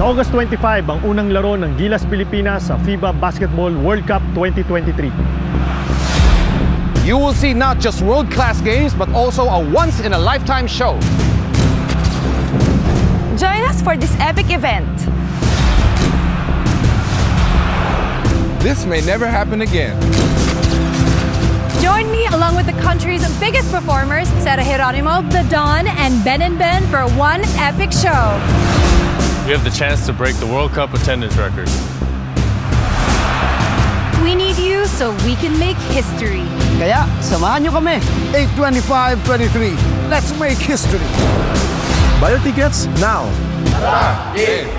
August 25 ang unang laro ng Gilas Pilipinas sa FIBA Basketball World Cup 2023. You will see not just world-class games, but also a once-in-a-lifetime show. Join us for this epic event. This may never happen again. Join me along with the country's biggest performers, Sarah Geronimo, The Don, and Ben for one epic show. We have the chance to break the World Cup attendance record. We need you so we can make history. Kaya, samahan nyo kami. 8/25/23. Let's make history. Buy your tickets now! Game!